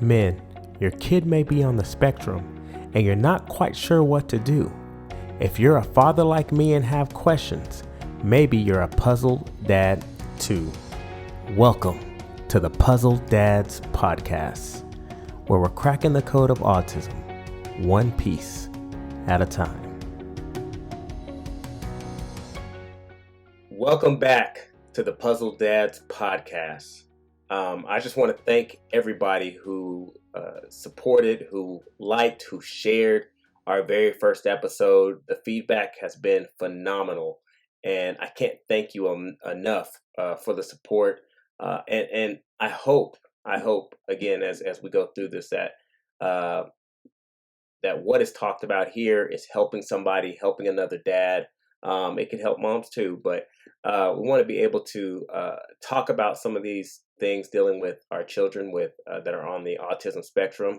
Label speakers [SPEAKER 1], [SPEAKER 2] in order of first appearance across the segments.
[SPEAKER 1] Men, your kid may be on the spectrum and you're not quite sure what to do. If you're a father like me and have questions, maybe you're a puzzled dad too. Welcome to the Puzzled Dads Podcast, where we're cracking the code of autism, one piece at a time. Welcome back to the Puzzled Dads Podcast. I just want to thank everybody who supported, who liked, who shared our very first episode. The feedback has been phenomenal, and I can't thank you enough for the support. And I hope again as we go through this that what is talked about here is helping somebody, helping another dad. It can help moms too, but we want to be able to talk about some of these things dealing with our children with that are on the autism spectrum.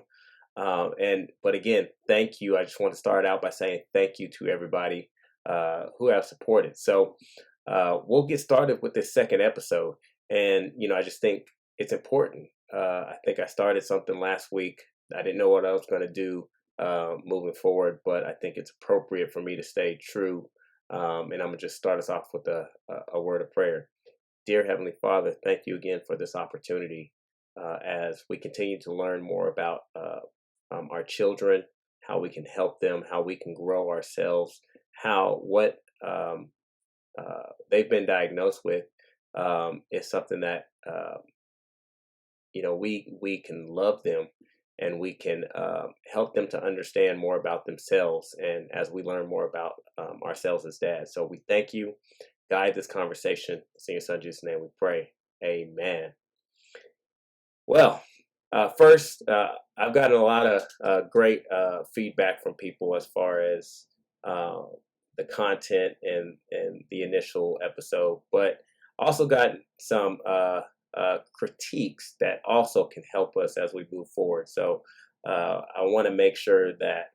[SPEAKER 1] But again, thank you. I just want to start out by saying thank you to everybody who have supported. So we'll get started with this second episode. And, I just think it's important. I think I started something last week. I didn't know what I was going to do moving forward, but I think it's appropriate for me to stay true. And I'm going to just start us off with a word of prayer. Dear Heavenly Father, thank you again for this opportunity as we continue to learn more about our children, how we can help them, how we can grow ourselves, what they've been diagnosed with is something that, we can love them and we can help them to understand more about themselves. And as we learn more about ourselves as dads. So we thank you. Guide this conversation. In your son Jesus' name we pray. Amen. Well, first, I've gotten a lot of great feedback from people as far as the content and the initial episode, but also gotten some critiques that also can help us as we move forward. So I want to make sure that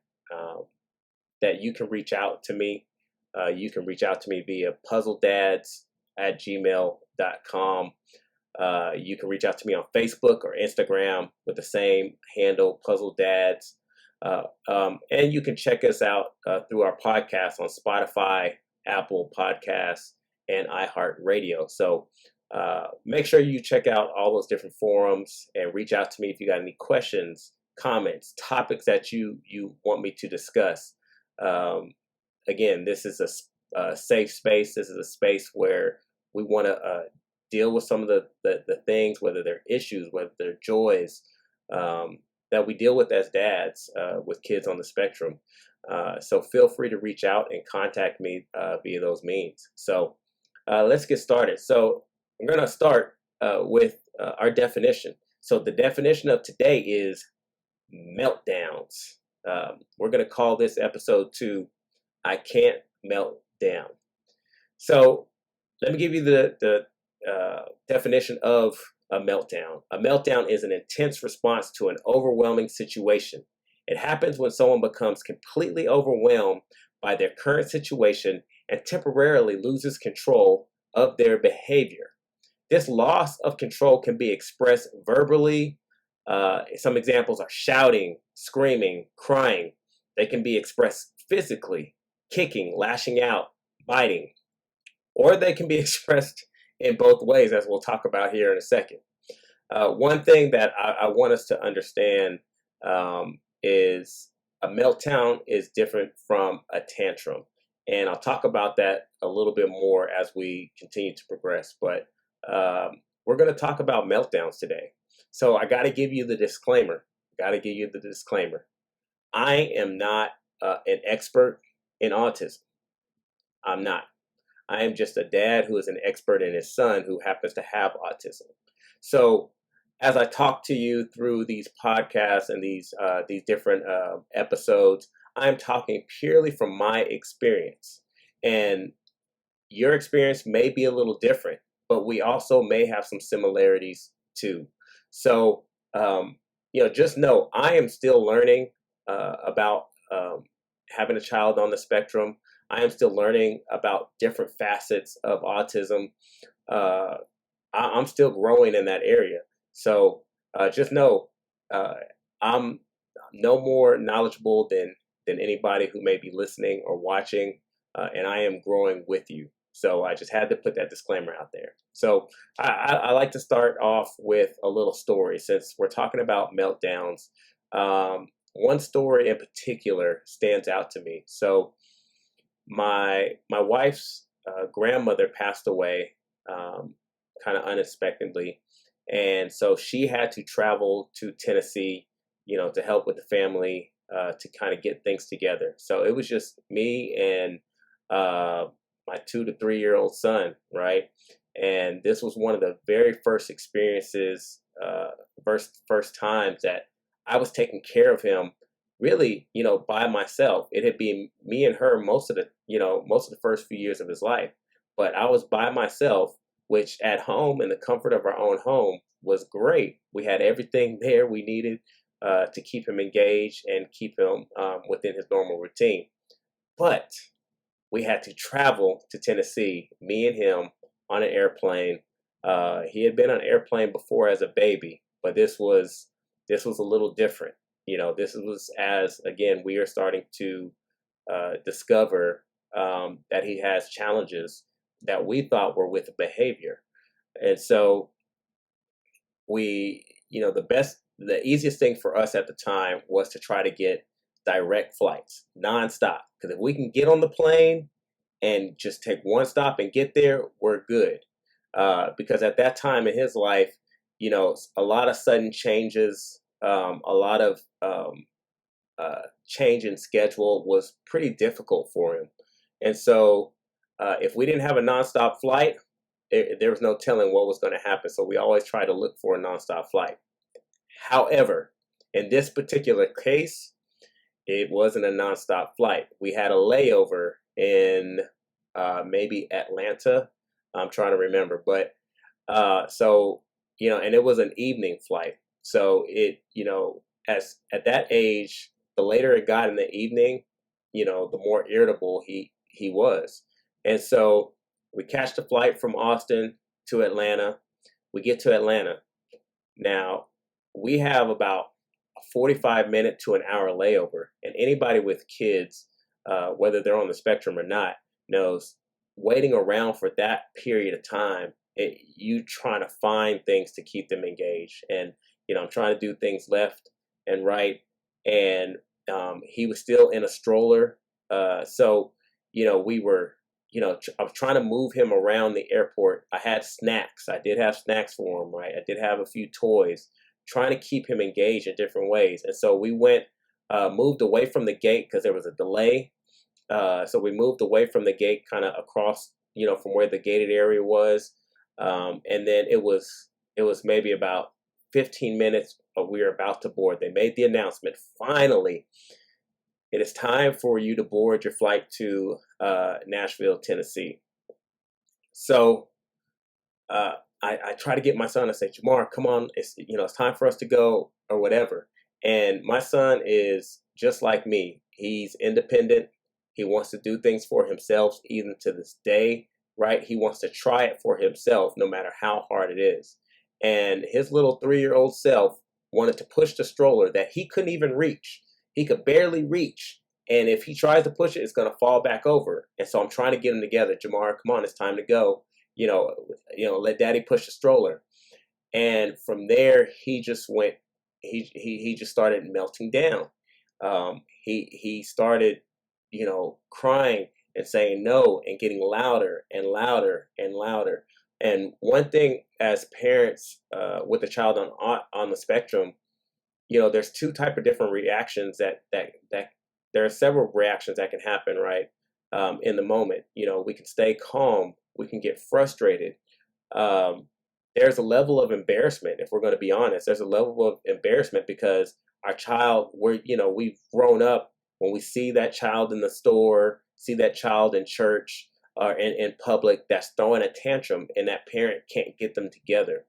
[SPEAKER 1] you can reach out to me. You can reach out to me via puzzledads@gmail.com. You can reach out to me on Facebook or Instagram with the same handle, Puzzle Dads. And you can check us out through our podcast on Spotify, Apple Podcasts, and iHeartRadio. So make sure you check out all those different forums and reach out to me if you got any questions, comments, topics that you want me to discuss. Again, this is a safe space. This is a space where we want to deal with some of the things, whether they're issues, whether they're joys, that we deal with as dads with kids on the spectrum. So feel free to reach out and contact me via those means. So let's get started. So I'm going to start with our definition. So the definition of today is meltdowns. We're going to call this episode 2, I Can't Melt Down. So let me give you the definition of a meltdown. A meltdown is an intense response to an overwhelming situation. It happens when someone becomes completely overwhelmed by their current situation and temporarily loses control of their behavior. This loss of control can be expressed verbally. Some examples are shouting, screaming, crying. They can be expressed physically, kicking, lashing out, biting, or they can be expressed in both ways, as we'll talk about here in a second. One thing that I want us to understand is a meltdown is different from a tantrum. And I'll talk about that a little bit more as we continue to progress. But we're going to talk about meltdowns today. So I got to give you the disclaimer. I am not an expert in autism. I'm not. I am just a dad who is an expert in his son who happens to have autism. So as I talk to you through these podcasts and these different episodes, I'm talking purely from my experience. And your experience may be a little different, but we also may have some similarities too. So, just know I am still learning about having a child on the spectrum. I am still learning about different facets of autism. I'm still growing in that area. So just know uh, I'm no more knowledgeable than anybody who may be listening or watching, and I am growing with you. So I just had to put that disclaimer out there. So I like to start off with a little story since we're talking about meltdowns. One story in particular stands out to me. So my wife's grandmother passed away, kind of unexpectedly, and so she had to travel to Tennessee, to help with the family, to kind of get things together. So it was just me and uh, my 2 to 3 year old son, right? And this was one of the very first experiences, first times that I was taking care of him, really, by myself. It had been me and her most of the first few years of his life, but I was by myself, which at home in the comfort of our own home was great. We had everything there we needed to keep him engaged and keep him within his normal routine. But we had to travel to Tennessee, me and him, on an airplane. He had been on an airplane before as a baby, but this was a little different. This was, as again, we are starting to discover that he has challenges that we thought were with behavior. And so the easiest thing for us at the time was to try to get direct flights, nonstop. Because if we can get on the plane and just take one stop and get there, we're good. Because at that time in his life, a lot of sudden changes, a lot of change in schedule was pretty difficult for him. And so if we didn't have a nonstop flight, there was no telling what was going to happen. So we always try to look for a nonstop flight. However, in this particular case, it wasn't a nonstop flight. We had a layover in maybe Atlanta. I'm trying to remember, but and it was an evening flight. So as at that age, the later it got in the evening, the more irritable he was. And so we catch the flight from Austin to Atlanta. We get to Atlanta. Now, we have about a 45-minute to an hour layover. And anybody with kids, whether they're on the spectrum or not, knows waiting around for that period of time, you trying to find things to keep them engaged. And, I'm trying to do things left and right. And he was still in a stroller. So, we were, I was trying to move him around the airport. I had snacks. I did have snacks for him, right? I did have a few toys, trying to keep him engaged in different ways. And so we moved away from the gate because there was a delay. So we moved away from the gate, kind of across, from where the gated area was. And then it was maybe about 15 minutes, but we were about to board. They made the announcement, finally, it is time for you to board your flight to Nashville, Tennessee. So I try to get my son to say, Jamar, come on, it's time for us to go, or whatever. And my son is just like me. He's independent. He wants to do things for himself, even to this day, right? He wants to try it for himself, no matter how hard it is. And his little 3-year-old self wanted to push the stroller that he couldn't even reach. He could barely reach. And if he tries to push it, it's going to fall back over. And so I'm trying to get them together. Jamar, come on, it's time to go. Let daddy push the stroller. And from there, he just went, he just started melting down. He started, crying and saying no and getting louder and louder and louder. And one thing as parents with a child on the spectrum, there's two type of different reactions that there are several reactions that can happen, right? In the moment, we can stay calm, we can get frustrated. There's a level of embarrassment, if we're going to be honest. There's a level of embarrassment because our child, we've grown up when we see that child in the store, see that child in church or in public that's throwing a tantrum, and that parent can't get them together.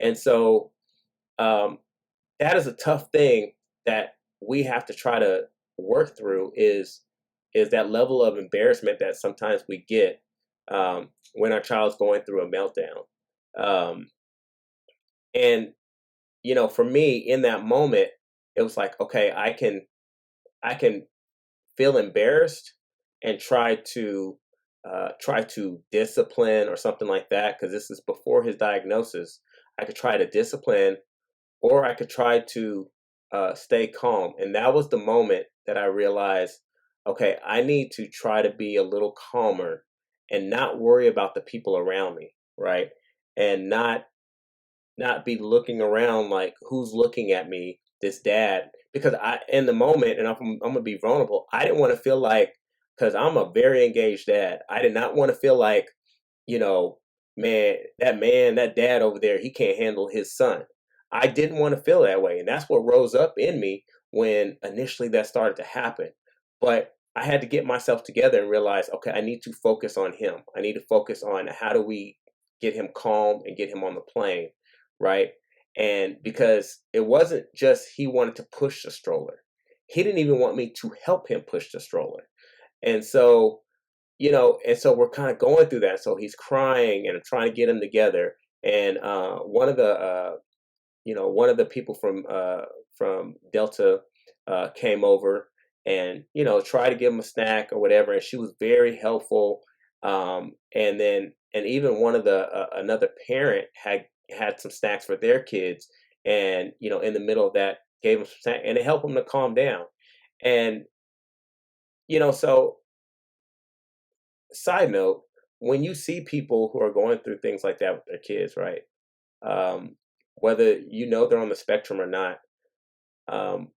[SPEAKER 1] And so that is a tough thing that we have to try to work through is that level of embarrassment that sometimes we get when our child's going through a meltdown. And for me in that moment, it was like, okay, I can feel embarrassed and try to discipline or something like that, because this is before his diagnosis. I could try to discipline, or I could try to stay calm. And that was the moment that I realized, okay, I need to try to be a little calmer and not worry about the people around me, right? And not be looking around like, who's looking at me, this dad, because I in the moment, and I'm gonna be vulnerable. I didn't want to feel like, because I'm a very engaged dad. I did not want to feel like, you know, man, that dad over there, he can't handle his son. I didn't want to feel that way. And that's what rose up in me when initially that started to happen. But I had to get myself together and realize, okay, I need to focus on him. I need to focus on how do we get him calm and get him on the plane, right? And because it wasn't just he wanted to push the stroller, he didn't even want me to help him push the stroller. And so, we're kind of going through that. So he's crying, and I'm trying to get him together. And one of the people from Delta came over, and tried to give him a snack or whatever. And she was very helpful. And even one of the another parent had some snacks for their kids, and in the middle of that, gave him some snack, and it helped him to calm down. And so, side note, when you see people who are going through things like that with their kids, right? Um, Whether they're on the spectrum or not, um,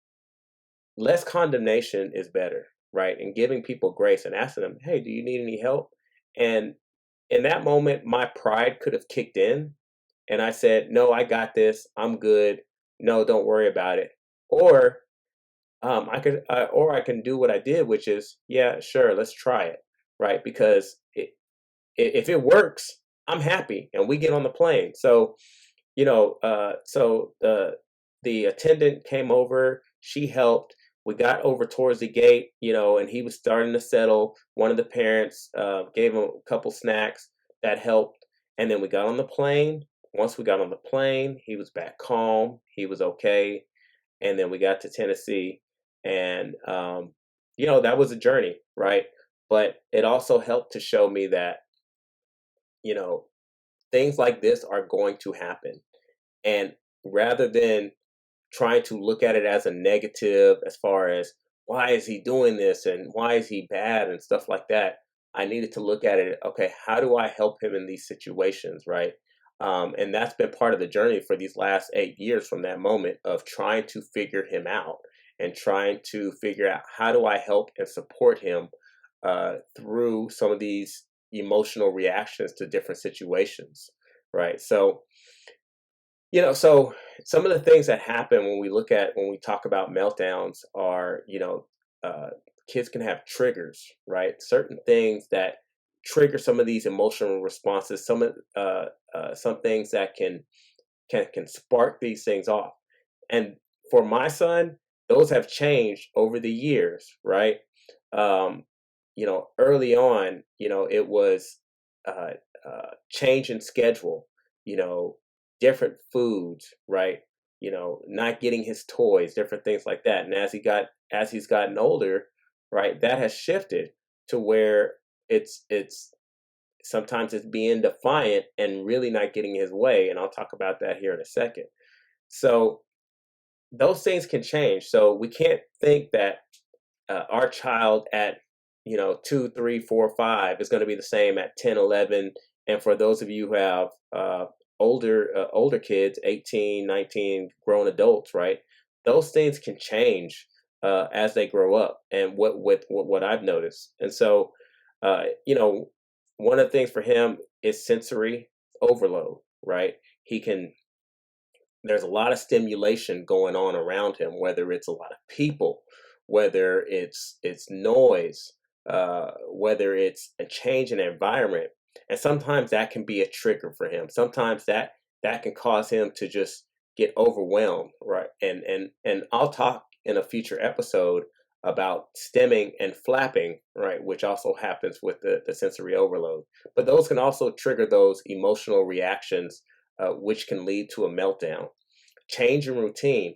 [SPEAKER 1] less condemnation is better, right? And giving people grace and asking them, hey, do you need any help? And in that moment, my pride could have kicked in, and I said, no, I got this. I'm good. No, don't worry about it. Or I can do what I did, which is, yeah, sure, let's try it, right? Because if it works, I'm happy, and we get on the plane. So, the attendant came over. She helped. We got over towards the gate, and he was starting to settle. One of the parents gave him a couple snacks that helped, and then we got on the plane. Once we got on the plane, he was back calm. He was okay, and then we got to Tennessee, and that was a journey, right? But it also helped to show me that you know things like this are going to happen, and rather than trying to look at it as a negative, as far as why is he doing this and why is he bad and stuff like that, I needed to look at it, okay, how do I help him in these situations, right? And that's been part of the journey for these last 8 years, from that moment of trying to figure him out and trying to figure out how do I help and support him through some of these emotional reactions to different situations, right? So some of the things that happen when we talk about meltdowns are, uh, kids can have triggers, right? Certain things that trigger some of these emotional responses. Some things that can spark these things off. And for my son, those have changed over the years, right? Um, Early on, it was uh, change in schedule, you know, different foods, right? Not getting his toys, different things like that. And as he's gotten older, right, that has shifted to where it's sometimes it's being defiant and really not getting his way. And I'll talk about that here in a second. So those things can change. So we can't think that our child at 2, 3, 4, 5 is going to be the same at 10, 11. And for those of you who have older kids, 18, 19, grown adults, right? Those things can change as they grow up, and what I've noticed. And so, uh, you know, one of the things for him is sensory overload, right? He can There's a lot of stimulation going on around him, whether it's a lot of people, whether it's noise, whether it's a change in environment. And sometimes that can be a trigger for him. Sometimes that can cause him to just get overwhelmed, right? And I'll talk in a future episode about stemming and flapping, right, which also happens with the sensory overload. But those can also trigger those emotional reactions, which can lead to a meltdown. change in routine.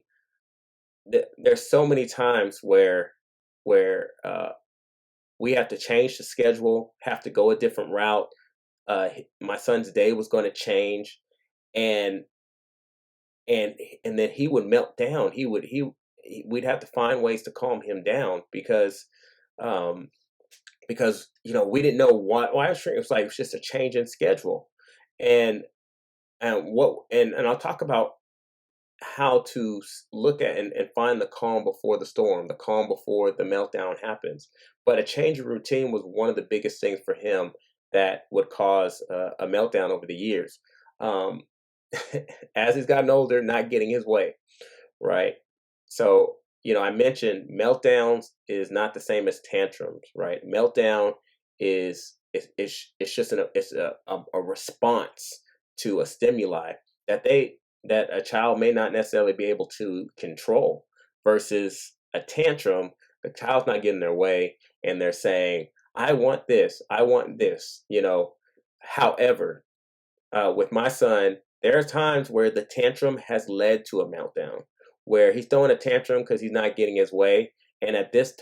[SPEAKER 1] There's so many times where we have to change the schedule, have to go a different route. My son's day was going to change, and and and then he would melt down. We'd have to find ways to calm him down um, because we didn't know why it was like it was just a change in schedule, and and I'll talk about how to look at and find the calm before the storm, the calm before the meltdown happens. But a change of routine was one of the biggest things for him that would cause a meltdown over the years. Um, as he's gotten older, not getting his way, right? So, I mentioned meltdowns is not the same as tantrums, right? Meltdown it's just a response to a stimuli that that a child may not necessarily be able to control, versus a tantrum. The child's not getting their way and they're saying, I want this. However, with my son, there are times where the tantrum has led to a meltdown, where he's throwing a tantrum because he's not getting his way. And at this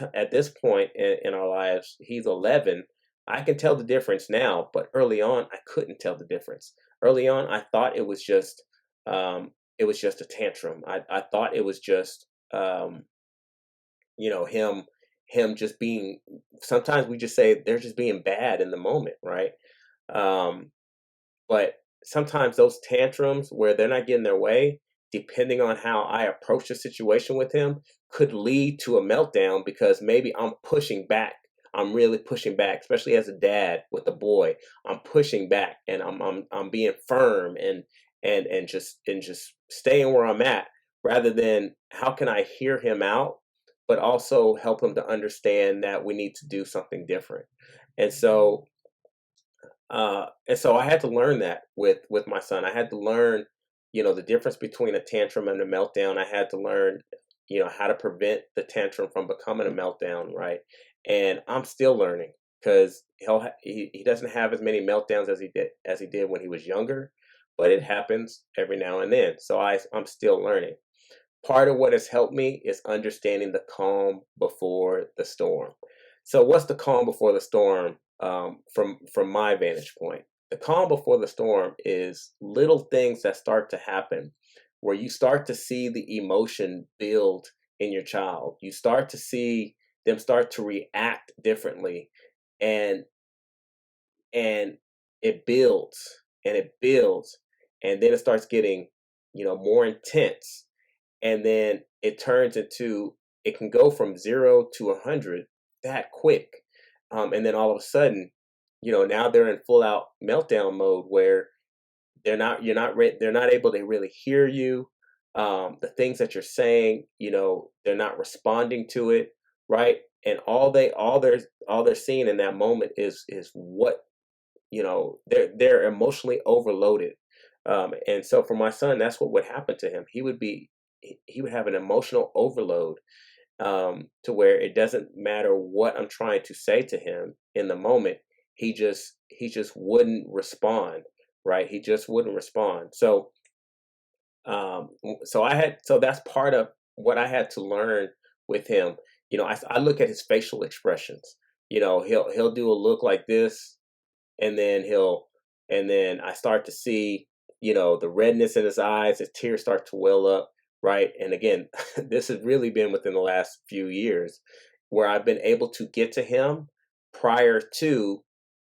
[SPEAKER 1] point in our lives, he's 11. I can tell the difference now, but early on, I couldn't tell the difference. Early on, I thought it was just a tantrum. I thought it was just him just being. Sometimes we just say they're just being bad in the moment, right? Um, but sometimes those tantrums where they're not getting their way, depending on how I approach the situation with him, could lead to a meltdown because maybe I'm pushing back. I'm really pushing back, especially as a dad with a boy. I'm pushing back and I'm being firm and just staying where I'm at, rather than how can I hear him out, but also help him to understand that we need to do something different. And so I had to learn that with my son. I had to learn, the difference between a tantrum and a meltdown. I had to learn, how to prevent the tantrum from becoming a meltdown, right? And I'm still learning because he doesn't have as many meltdowns as he did when he was younger, but it happens every now and then. So I'm still learning. Part of what has helped me is understanding the calm before the storm. So, what's the calm before the storm from my vantage point? The calm before the storm is little things that start to happen where you start to see the emotion build in your child. You start to see them start to react differently, and and it builds and it builds, and then it starts getting more intense, and then it can go from 0 to 100 that quick, and then all of a sudden, now they're in full out meltdown mode where they're not able to really hear you. The things that you're saying, they're not responding to it, right? And all they're seeing in that moment is what they're emotionally overloaded. And so for my son, that's what would happen to him. He would have an emotional overload, to where it doesn't matter what I'm trying to say to him in the moment. He just wouldn't respond, right? He just wouldn't respond. So that's part of what I had to learn with him. I look at his facial expressions. He'll do a look like this, and then I start to see, the redness in his eyes, his tears start to well up, right? And again, this has really been within the last few years where I've been able to get to him prior to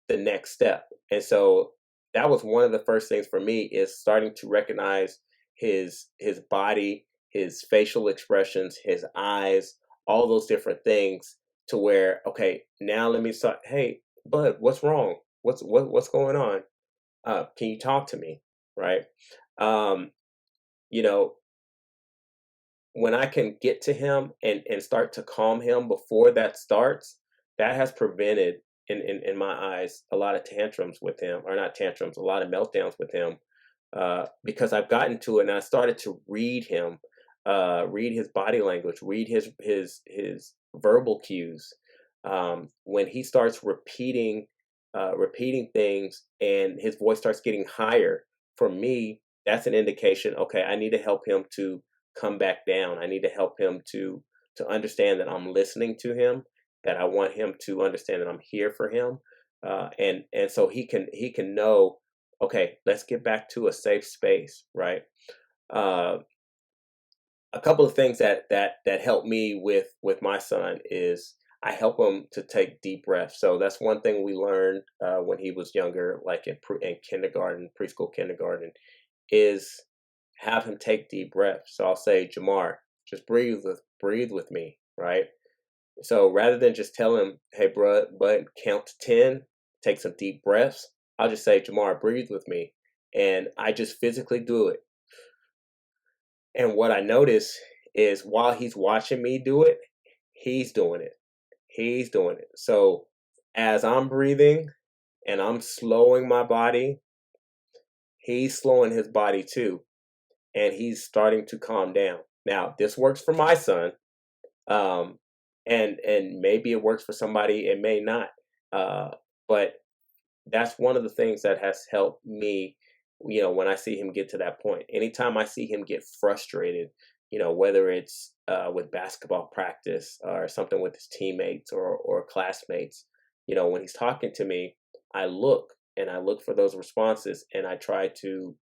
[SPEAKER 1] the next step. And so that was one of the first things for me, is starting to recognize his body, his facial expressions, his eyes, all those different things, to where, okay, now let me start, hey, bud, what's wrong? What's going on? Can you talk to me? Right? Um, you know, when I can get to him and start to calm him before that starts, that has prevented, in my eyes, a lot of tantrums with him, or not tantrums, a lot of meltdowns with him, because I've gotten to it and I started to read him, read his body language, read his verbal cues. When he starts repeating things and his voice starts getting higher, for me, that's an indication, okay, I need to help him to come back down. I need to help him to understand that I'm listening to him, that I want him to understand that I'm here for him. And so he can know, okay, let's get back to a safe space, right? Uh, a couple of things that help me with my son is I help him to take deep breaths. So that's one thing we learned when he was younger, like in kindergarten, preschool, kindergarten, is have him take deep breaths. So I'll say, Jamar, just breathe with me, right? So rather than just tell him, hey, bro, bud, count to 10, take some deep breaths, I'll just say, Jamar, breathe with me. And I just physically do it. And what I notice is while he's watching me do it, he's doing it. He's doing it. So as I'm breathing and I'm slowing my body, he's slowing his body too. And he's starting to calm down. Now, this works for my son. Um, and maybe it works for somebody, it may not. But that's one of the things that has helped me, when I see him get to that point. Anytime I see him get frustrated, whether it's with basketball practice or something with his teammates or classmates, when he's talking to me, I look and I look for those responses, and I try to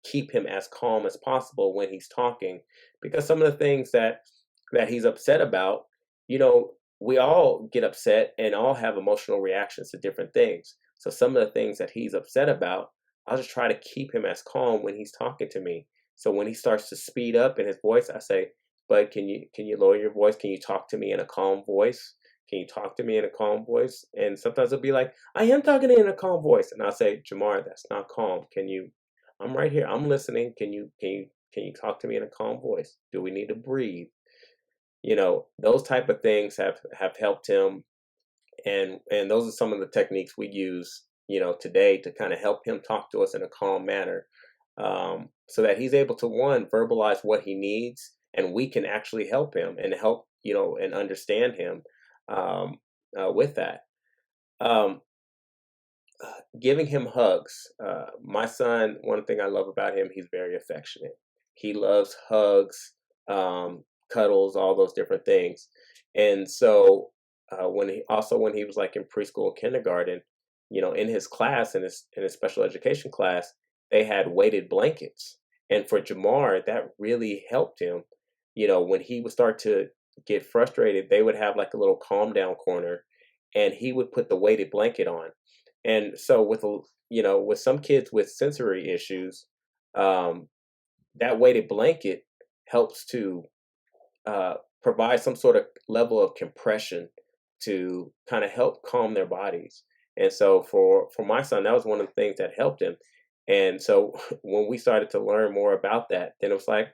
[SPEAKER 1] keep him as calm as possible when he's talking, because some of the things that he's upset about, we all get upset and all have emotional reactions to different things. So some of the things that he's upset about, I'll just try to keep him as calm when he's talking to me. So when he starts to speed up in his voice, I say, "Bud, can you lower your voice? Can you talk to me in a calm voice? Can you talk to me in a calm voice?" And sometimes he'll be like, "I am talking in a calm voice," and I'll say, "Jamar, that's not calm. Can you? I'm right here. I'm listening. Can you talk to me in a calm voice? Do we need to breathe?" Those type of things have helped him, and those are some of the techniques we use, today to kind of help him talk to us in a calm manner, so that he's able to, one, verbalize what he needs, and we can actually help him and help, and understand him, with that. Um, Giving him hugs. My son, one thing I love about him, he's very affectionate. He loves hugs, cuddles, all those different things. And so when he was like in preschool and kindergarten, in his class, in his special education class, they had weighted blankets. And for Jamar, that really helped him. When he would start to get frustrated, they would have like a little calm down corner, and he would put the weighted blanket on. And so with some kids with sensory issues, um, that weighted blanket helps to uh, provide some sort of level of compression to kind of help calm their bodies. And so for my son, that was one of the things that helped him. And so when we started to learn more about that, then it was like,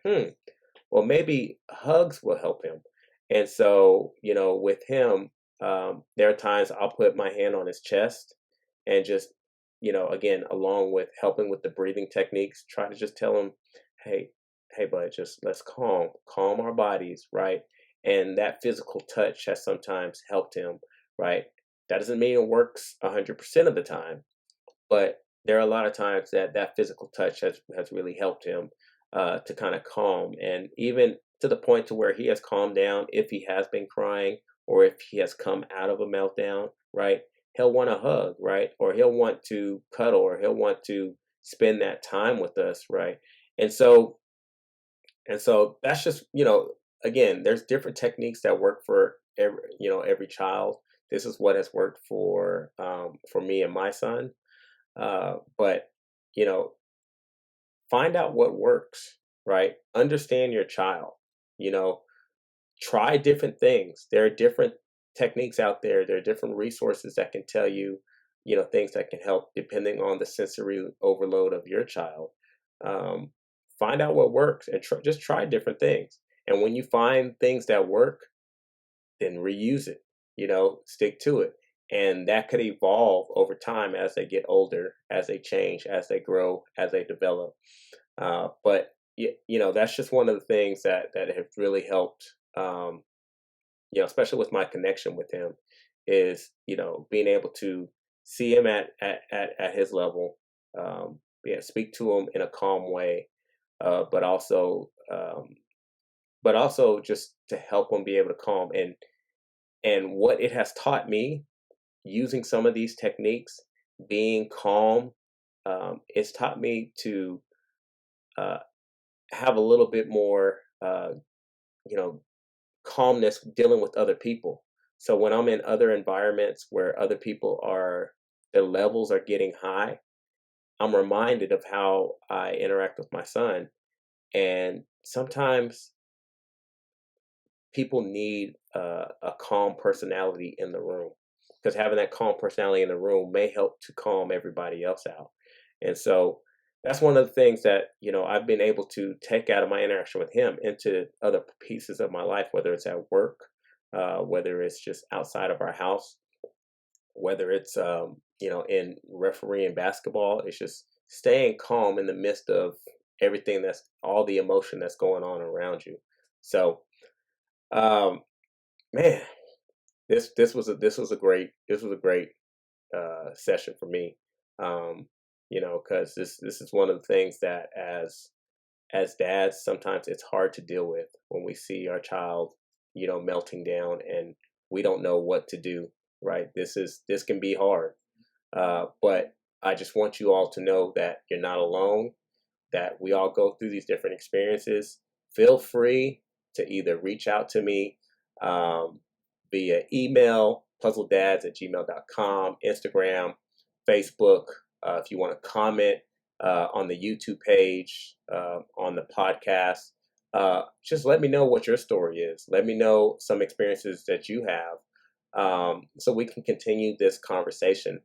[SPEAKER 1] well, maybe hugs will help him. And so, with him, there are times I'll put my hand on his chest and just, again, along with helping with the breathing techniques, try to just tell him, hey, hey, bud, just let's calm our bodies, right? And that physical touch has sometimes helped him, right? That doesn't mean it works 100% of the time, but there are a lot of times that physical touch has really helped him to kind of calm, and even to the point to where he has calmed down if he has been crying or if he has come out of a meltdown, right? He'll want a hug, right? Or he'll want to cuddle, or he'll want to spend that time with us, right? And so that's just, again, there's different techniques that work for every child. This is what has worked for me and my son. But you know, find out what works, right? Understand your child. You know, try different things. There are different techniques out there. There are different resources that can tell you, things that can help depending on the sensory overload of your child. Um, find out what works and just try different things. And when you find things that work, then reuse it, stick to it. And that could evolve over time as they get older, as they change, as they grow, as they develop. But that's just one of the things that have really helped. Especially with my connection with him, is being able to see him at his level, speak to them in a calm way, but also just to help them be able to calm. And what it has taught me, using some of these techniques, being calm, it's taught me to uh, have a little bit more, you know, calmness dealing with other people. So when I'm in other environments where other people their levels are getting high, I'm reminded of how I interact with my son. And sometimes people need a calm personality in the room, because having that calm personality in the room may help to calm everybody else out. And so that's one of the things that, I've been able to take out of my interaction with him into other pieces of my life, whether it's at work, whether it's just outside of our house, whether it's, in refereeing basketball. It's just staying calm in the midst of everything, that's all the emotion that's going on around you. So, man, this was a great session for me. Because this is one of the things that as dads, sometimes it's hard to deal with when we see our child, melting down and we don't know what to do. Right? This can be hard, but I just want you all to know that you're not alone. That we all go through these different experiences. Feel free to either reach out to me via email, puzzledads@gmail.com, Instagram, Facebook. If you want to comment on the YouTube page, on the podcast, just let me know what your story is. Let me know some experiences that you have, so we can continue this conversation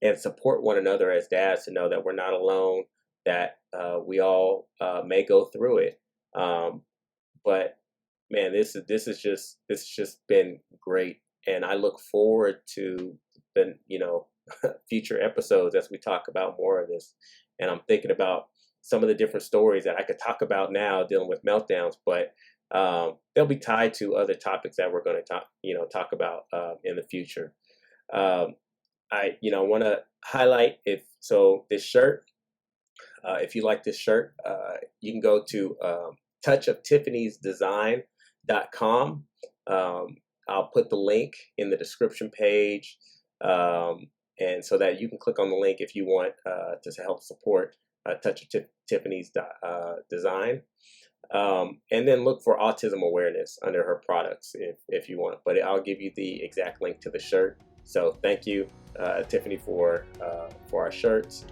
[SPEAKER 1] and support one another as dads, to know that we're not alone, that we all may go through it. But man, this has just been great, and I look forward to the future episodes as we talk about more of this. And I'm thinking about some of the different stories that I could talk about now dealing with meltdowns, but they'll be tied to other topics that we're going to talk about in the future. I want to highlight this shirt. If you like this shirt, you can go to touchoftiffany'sdesign.com. I'll put the link in the description page, and so that you can click on the link if you want to help support Touch of Tiffany's design. And then look for autism awareness under her products if you want. But I'll give you the exact link to the shirt. So thank you, Tiffany, for our shirts.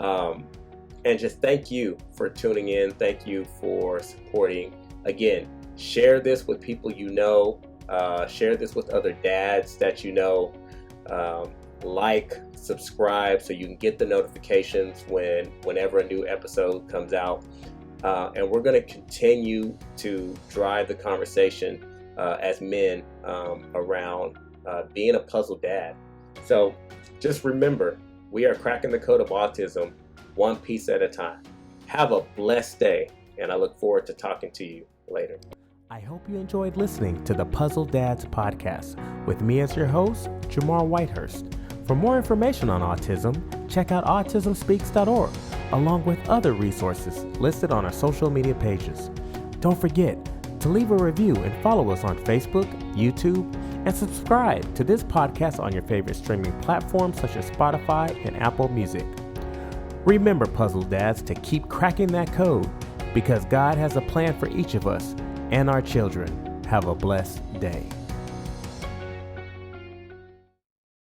[SPEAKER 1] And just thank you for tuning in. Thank you for supporting. Again, share this with people you know. Share this with other dads that you know. Like, subscribe, so you can get the notifications whenever a new episode comes out. And we're going to continue to drive the conversation as men around being a puzzle dad. So just remember, we are cracking the code of autism one piece at a time. Have a blessed day, and I look forward to talking to you later.
[SPEAKER 2] I hope you enjoyed listening to the Puzzle Dads podcast with me as your host, Jamar Whitehurst. For more information on autism, check out autismspeaks.org, along with other resources listed on our social media pages. Don't forget to leave a review and follow us on Facebook, YouTube, and subscribe to this podcast on your favorite streaming platforms such as Spotify and Apple Music. Remember, Puzzle Dads, to keep cracking that code, because God has a plan for each of us and our children. Have a blessed day.